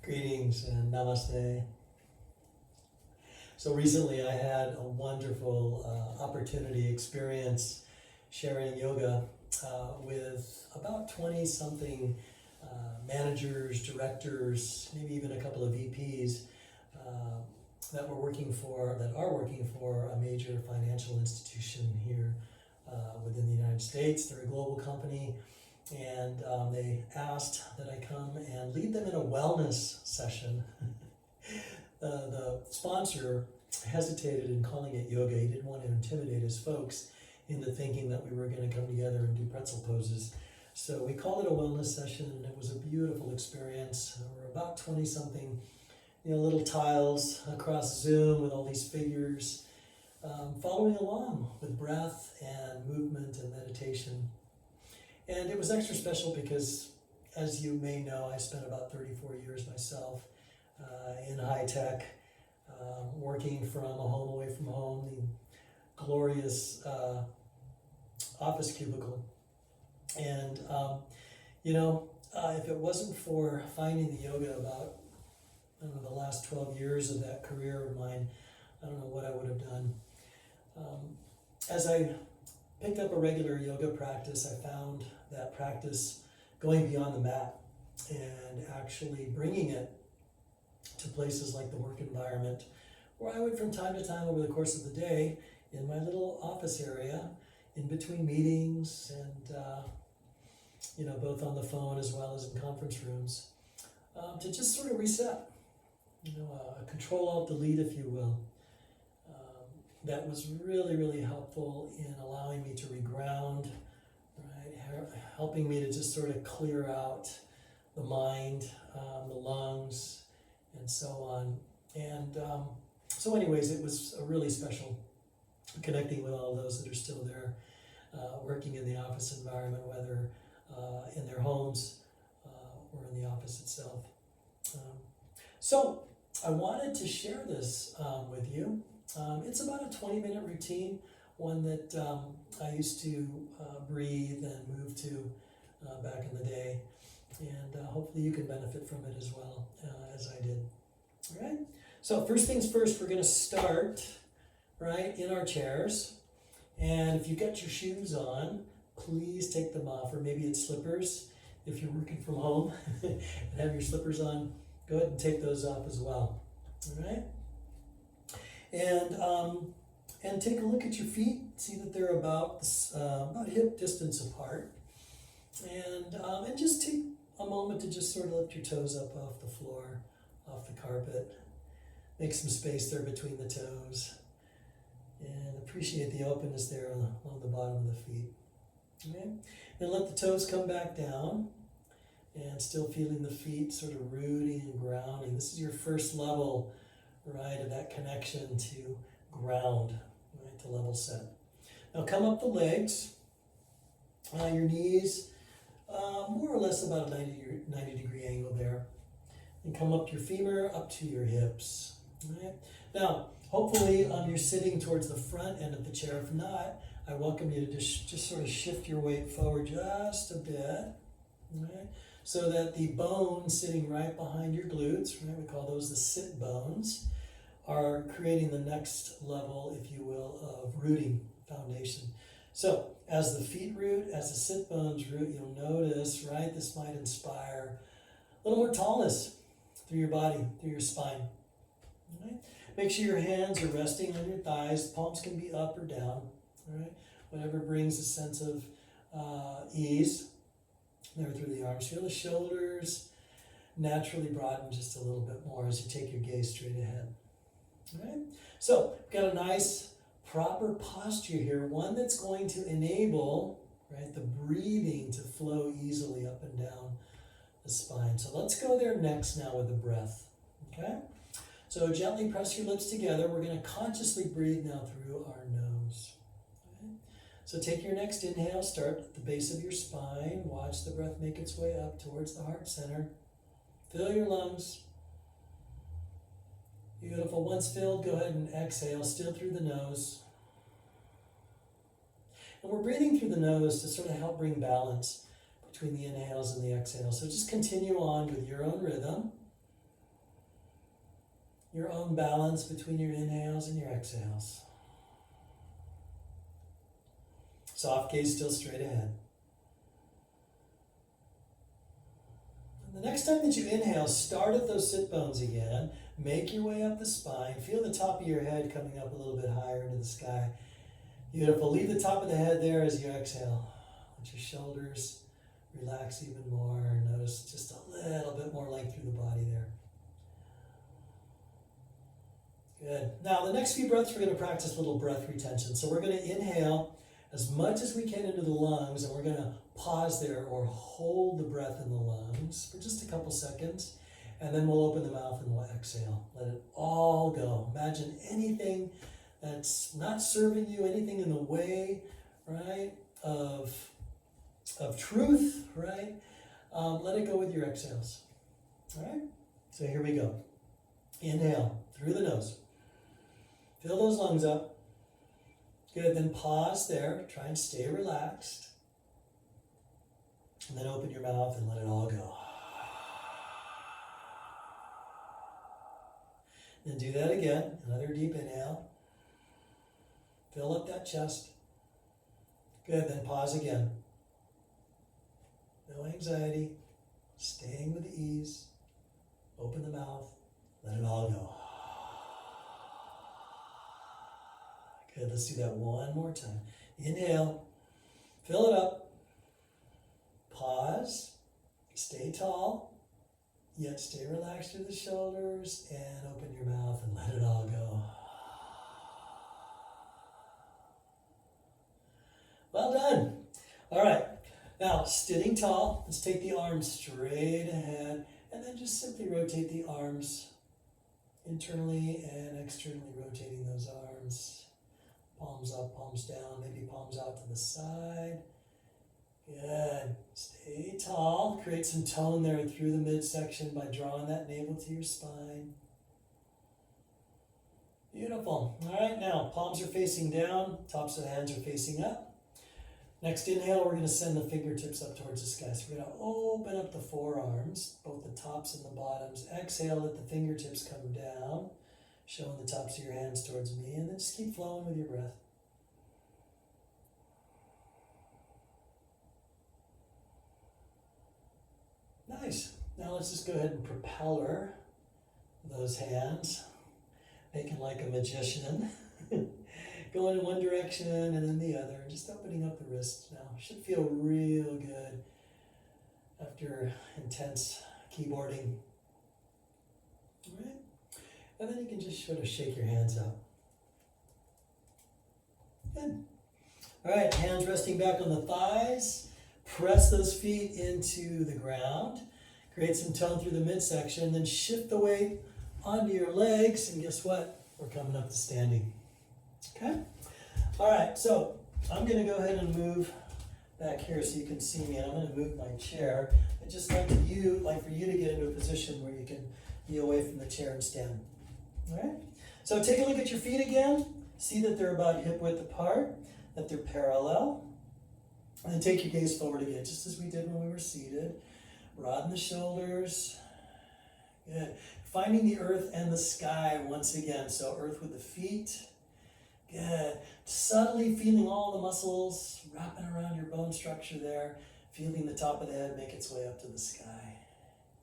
Greetings and namaste. So recently I had a wonderful experience sharing yoga with about 20 something managers, directors, maybe even a couple of VPs that are working for a major financial institution here within the United States. They're a global company. And they asked that I come and lead them in a wellness session. The sponsor hesitated in calling it yoga. He didn't want to intimidate his folks into thinking that we were going to come together and do pretzel poses. So we called it a wellness session, and it was a beautiful experience. There were about 20 something, little tiles across Zoom with all these figures, following along with breath and movement and meditation. And it was extra special because, as you may know, I spent about 34 years myself in high tech, working from a home away from home, the glorious office cubicle. And, if it wasn't for finding the yoga about, the last 12 years of that career of mine, I don't know what I would have done. As I picked up a regular yoga practice, I found that practice going beyond the mat and actually bringing it to places like the work environment, where I would from time to time over the course of the day, in my little office area, in between meetings and, both on the phone as well as in conference rooms, to just sort of reset, a control-alt-delete, if you will. That was really, really helpful in allowing me to reground, right? Helping me to just sort of clear out the mind, the lungs, and so on. And so anyways, it was a really special connecting with all those that are still there, working in the office environment, whether in their homes or in the office itself. So I wanted to share this with you. It's about a 20-minute routine, one that I used to breathe and move to back in the day, and hopefully you can benefit from it as well as I did. All right? So first things first, we're going to start right in our chairs, and if you've got your shoes on, please take them off, or maybe it's slippers. If you're working from home and have your slippers on, go ahead and take those off as well. All right? And take a look at your feet. See that they're about hip distance apart, and just take a moment to just sort of lift your toes up off the floor, off the carpet. Make some space there between the toes, and appreciate the openness there along the bottom of the feet. Okay, then let the toes come back down, and still feeling the feet sort of rooting and grounding. This is your first level, right, of that connection to ground, right, to level set. Now come up the legs, your knees, more or less about a 90 degree angle there. And come up your femur, up to your hips. Right? Now, hopefully you're sitting towards the front end of the chair. If not, I welcome you to just sort of shift your weight forward just a bit, right? So that the bones sitting right behind your glutes, right, we call those the sit bones, are creating the next level, if you will, of rooting foundation. So as the feet root, as the sit bones root, you'll notice, right, this might inspire a little more tallness through your body, through your spine. All right? Make sure your hands are resting on your thighs. Palms can be up or down. All right? Whatever brings a sense of ease there through the arms. Feel the shoulders naturally broaden just a little bit more as you take your gaze straight ahead. All right? So we've got a nice proper posture here, one that's going to enable, right, the breathing to flow easily up and down the spine. So let's go there next now with the breath. Okay? So gently press your lips together. We're going to consciously breathe now through our nose. Okay? So take your next inhale, start at the base of your spine. Watch the breath make its way up towards the heart center. Fill your lungs. Beautiful. Once filled, go ahead and exhale, still through the nose. And we're breathing through the nose to sort of help bring balance between the inhales and the exhales. So just continue on with your own rhythm. your own balance between your inhales and your exhales. Soft gaze still straight ahead. And the next time that you inhale, start at those sit bones again. Make your way up the spine. Feel the top of your head coming up a little bit higher into the sky. Beautiful. Leave the top of the head there as you exhale. Let your shoulders relax even more. Notice just a little bit more length through the body there. Good. Now, the next few breaths, we're going to practice a little breath retention. So we're going to inhale as much as we can into the lungs, and we're going to pause there or hold the breath in the lungs for just a couple seconds, and then we'll open the mouth and we'll exhale. Let it all go. Imagine anything that's not serving you, anything in the way, right, of truth, right? Let it go with your exhales. All right? So here we go. Inhale through the nose. Fill those lungs up. Good, then pause there. Try and stay relaxed. And then open your mouth and let it all go. Then do that again. Another deep inhale. Fill up that chest. Good, then pause again. No anxiety. Staying with ease. Open the mouth. Let it all go. Good, let's do that one more time. Inhale. Fill it up. Pause. Stay tall. Yet stay relaxed through the shoulders. And open your mouth and let it all go. Well done. All right. Now, sitting tall, let's take the arms straight ahead and then just simply rotate the arms internally and externally, rotating those arms. Palms up, palms down, maybe palms out to the side. Good. Stay tall. Create some tone there through the midsection by drawing that navel to your spine. Beautiful. All right, now palms are facing down, tops of the hands are facing up. Next inhale, we're going to send the fingertips up towards the sky. So we're going to open up the forearms, both the tops and the bottoms. Exhale, let the fingertips come down, showing the tops of your hands towards me, and then just keep flowing with your breath. Nice. Now let's just go ahead and propeller those hands, making like a magician. Going in one direction and then the other, just opening up the wrists now. Should feel real good after intense keyboarding. All right. And then you can just sort of shake your hands out. Good. All right, hands resting back on the thighs. Press those feet into the ground. Create some tone through the midsection. Then shift the weight onto your legs. And guess what? We're coming up to standing. Okay? All right, so I'm going to go ahead and move back here so you can see me. And I'm going to move my chair. I'd just like for you to get into a position where you can be away from the chair and stand. All right? So take a look at your feet again. See that they're about hip width apart, that they're parallel. And then take your gaze forward again, just as we did when we were seated. Broaden the shoulders. Good. Finding the earth and the sky once again. So earth with the feet. Good. Subtly feeling all the muscles wrapping around your bone structure there. Feeling the top of the head make its way up to the sky.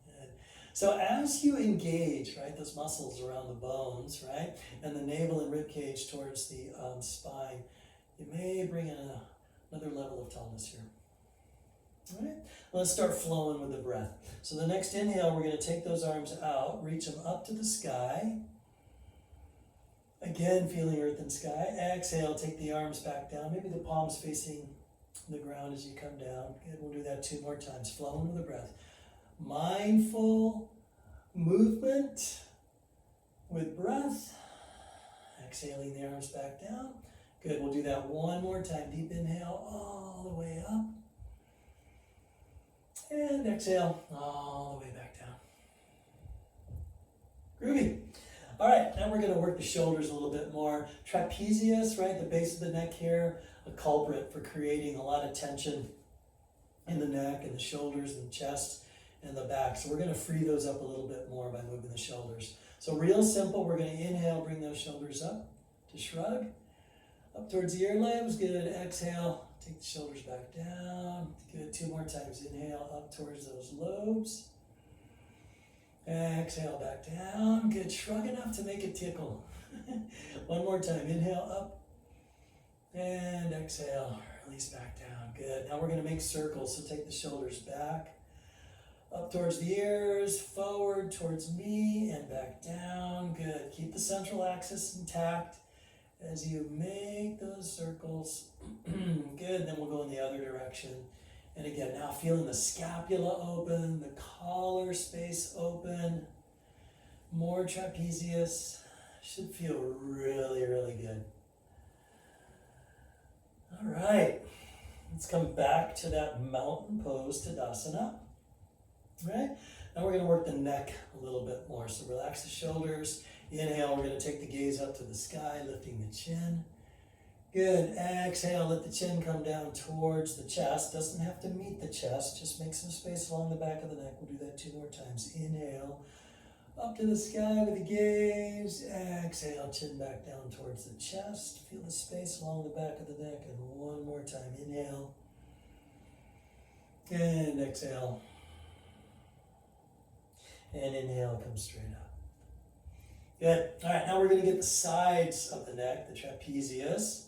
Good. So as you engage, right, those muscles around the bones, right, and the navel and rib cage towards the spine, you may bring in another level of tallness here. All right, let's start flowing with the breath. So the next inhale, we're going to take those arms out, reach them up to the sky. Again, feeling earth and sky. Exhale, take the arms back down. Maybe the palms facing the ground as you come down. Good, we'll do that 2 more times. Flowing with the breath. Mindful movement with breath. Exhaling the arms back down. Good, we'll do that 1 more time. Deep inhale all the way up. And exhale all the way back down. Groovy. All right, now we're going to work the shoulders a little bit more. Trapezius, right, the base of the neck here, a culprit for creating a lot of tension in the neck and the shoulders and the chest and the back. So we're going to free those up a little bit more by moving the shoulders. So real simple, we're going to inhale, bring those shoulders up to shrug, up towards the ear lobes. Good. Exhale, take the shoulders back down. Good. 2 more times. Inhale, up towards those lobes. Exhale, back down. Good. Shrug enough to make it tickle. 1 more time. Inhale, up. And exhale, release back down. Good. Now we're going to make circles. So take the shoulders back, up towards the ears, forward towards me, and back down. Good. Keep the central axis intact as you make those circles. Good. Then we'll go in the other direction. And again, now feeling the scapula open, the collar space open, more trapezius. Should feel really, really good. All right, let's come back to that mountain pose, Tadasana. All right, now we're going to work the neck a little bit more. So relax the shoulders. Inhale, we're going to take the gaze up to the sky, lifting the chin. Good. Exhale, let the chin come down towards the chest. Doesn't have to meet the chest, just make some space along the back of the neck. We'll do that 2 more times. Inhale, up to the sky with the gaze. Exhale, chin back down towards the chest. Feel the space along the back of the neck. And 1 more time. Inhale. And exhale. And inhale, come straight up. Good. All right, now we're going to get the sides of the neck, the trapezius.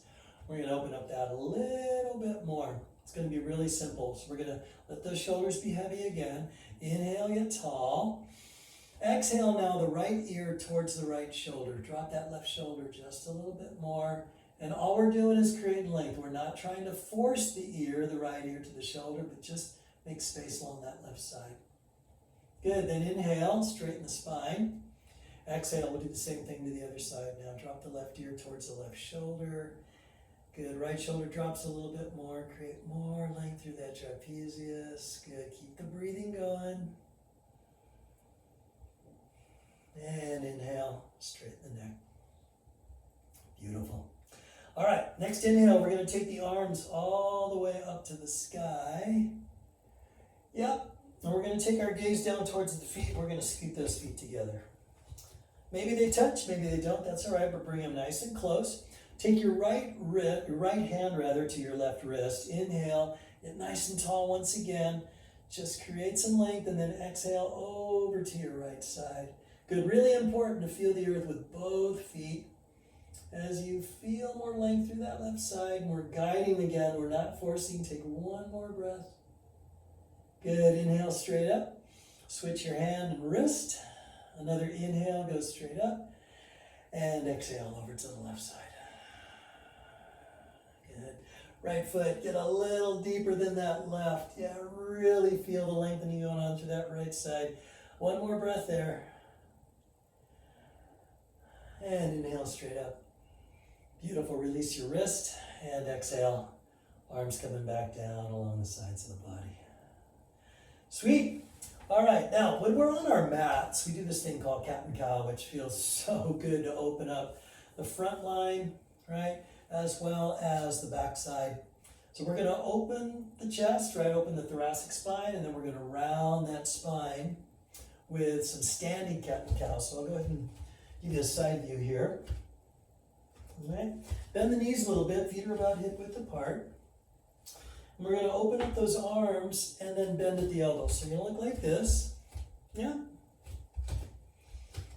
We're going to open up that a little bit more. It's going to be really simple. So we're going to let those shoulders be heavy again. Inhale, get tall. Exhale now, the right ear towards the right shoulder. Drop that left shoulder just a little bit more. And all we're doing is creating length. We're not trying to force the ear, the right ear to the shoulder, but just make space along that left side. Good, then inhale, straighten the spine. Exhale, we'll do the same thing to the other side now. Drop the left ear towards the left shoulder. Good, right shoulder drops a little bit more. Create more length through that trapezius. Good, keep the breathing going. And inhale, straighten the neck. Beautiful. All right, next inhale, we're going to take the arms all the way up to the sky. Yep, and we're going to take our gaze down towards the feet. We're going to scoot those feet together. Maybe they touch, maybe they don't. That's all right, but bring them nice and close. Take your right hand to your left wrist. Inhale, get nice and tall once again. Just create some length, and then exhale over to your right side. Good, really important to feel the earth with both feet. As you feel more length through that left side, we're guiding again, we're not forcing. Take 1 more breath. Good, inhale straight up. Switch your hand and wrist. Another inhale, go straight up. And exhale over to the left side. Good. Right foot, get a little deeper than that left. Yeah, really feel the lengthening going on through that right side. 1 more breath there. And inhale straight up. Beautiful, release your wrist and exhale. Arms coming back down along the sides of the body. Sweet. All right, now when we're on our mats, we do this thing called cat and cow, which feels so good to open up the front line, right, as well as the back side. So we're going to open the chest, right, open the thoracic spine, and then we're going to round that spine with some standing cat and cow. So I'll go ahead and give you a side view here. All right, bend the knees a little bit, feet are about hip width apart. And we're going to open up those arms and then bend at the elbows. So you're going to look like this. Yeah?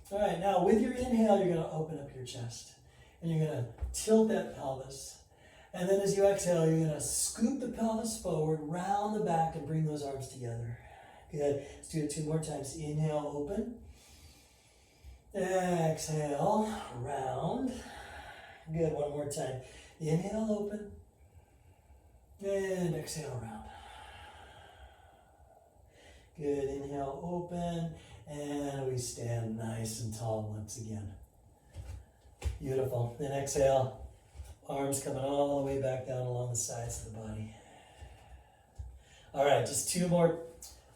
All right, now with your inhale, you're going to open up your chest. And you're going to tilt that pelvis. And then as you exhale, you're going to scoop the pelvis forward, round the back, and bring those arms together. Good. Let's do it 2 more times. Inhale, open. Exhale, round. Good, 1 more time. Inhale, open. And exhale, round. Good, inhale, open. And we stand nice and tall once again. Beautiful. Then exhale. Arms coming all the way back down along the sides of the body. All right, just 2 more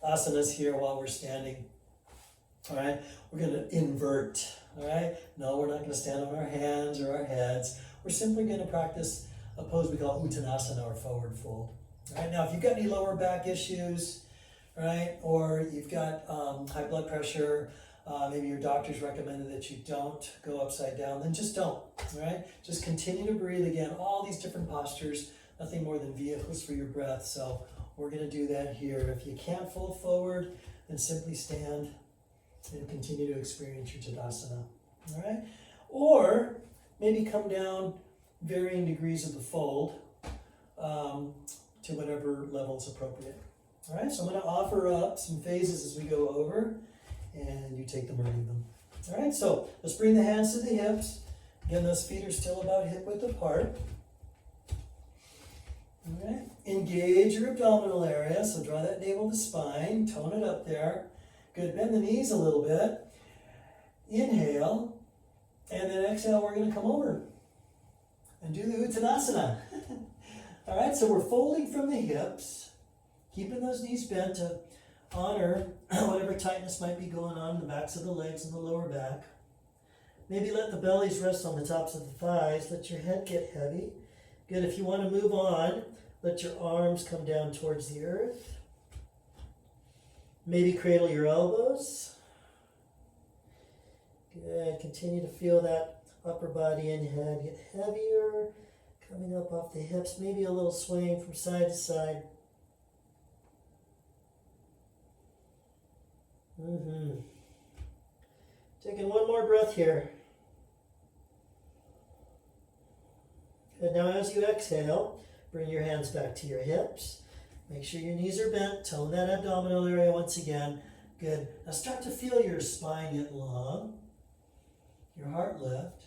asanas here while we're standing. All right, we're going to invert. All right, no, we're not going to stand on our hands or our heads. We're simply going to practice a pose we call Uttanasana or forward fold. All right, now if you've got any lower back issues, right? Or you've got high blood pressure, maybe your doctor's recommended that you don't go upside down, then just don't, right? Just continue to breathe again, all these different postures, nothing more than vehicles for your breath. So we're gonna do that here. If you can't fold forward, then simply stand and continue to experience your Tadasana, all right? Or maybe come down varying degrees of the fold to whatever level is appropriate. All right, so I'm going to offer up some phases as we go over, and you take them or leave them. All right, so let's bring the hands to the hips. Again, those feet are still about hip width apart. All right, engage your abdominal area, so draw that navel to spine, tone it up there. Good, bend the knees a little bit. Inhale, and then exhale, we're going to come over and do the Uttanasana. All right, so we're folding from the hips, keeping those knees bent to honor whatever tightness might be going on in the backs of the legs and the lower back. Maybe let the bellies rest on the tops of the thighs. Let your head get heavy. Good, if you want to move on, let your arms come down towards the earth. Maybe cradle your elbows. Good, continue to feel that upper body and head get heavier. Coming up off the hips, maybe a little swaying from side to side. Taking one more breath here. Good, now as you exhale, bring your hands back to your hips. Make sure your knees are bent, tone that abdominal area once again. Good, now start to feel your spine get long, your heart lift.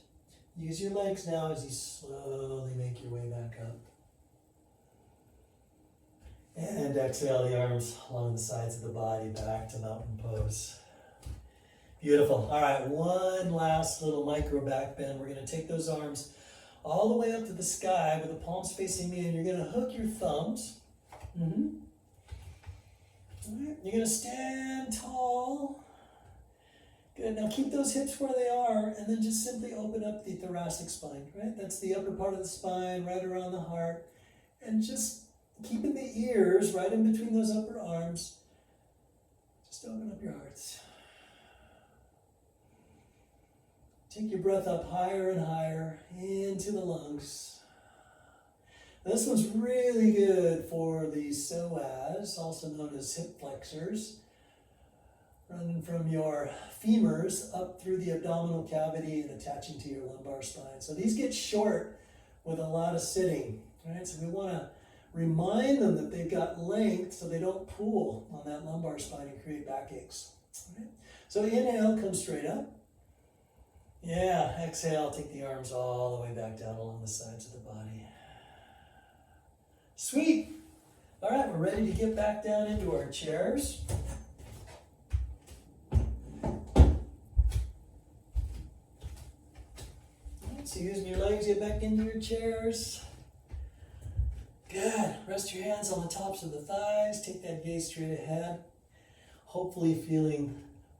Use your legs now as you slowly make your way back up. And exhale the arms along the sides of the body back to mountain pose. Beautiful. All right, one last little micro back bend. We're going to take those arms all the way up to the sky with the palms facing me, and you're going to hook your thumbs. All right, you're going to stand tall. Good, now keep those hips where they are, and then just simply open up the thoracic spine, right? That's the upper part of the spine, right around the heart. And just keeping the ears right in between those upper arms. Just open up your hearts. Take your breath up higher and higher into the lungs. This one's really good for the psoas, also known as hip flexors. Running from your femurs up through the abdominal cavity and attaching to your lumbar spine. So these get short with a lot of sitting, right? So we want to remind them that they've got length so they don't pull on that lumbar spine and create backaches. Right? So inhale, come straight up. Yeah, exhale, take the arms all the way back down along the sides of the body. Sweet. All right, we're ready to get back down into our chairs. So using your legs, get back into your chairs. Good. Rest your hands on the tops of the thighs. Take that gaze straight ahead. Hopefully feeling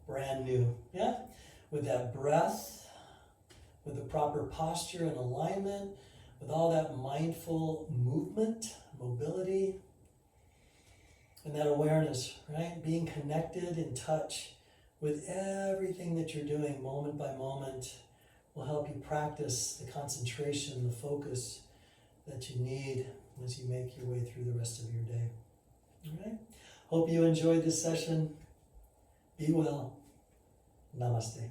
brand new. Yeah? With that breath, with the proper posture and alignment, with all that mindful movement, mobility, and that awareness, right? Being connected, in touch with everything that you're doing moment by moment will help you practice the concentration, the focus that you need as you make your way through the rest of your day. All right? Hope you enjoyed this session. Be well. Namaste.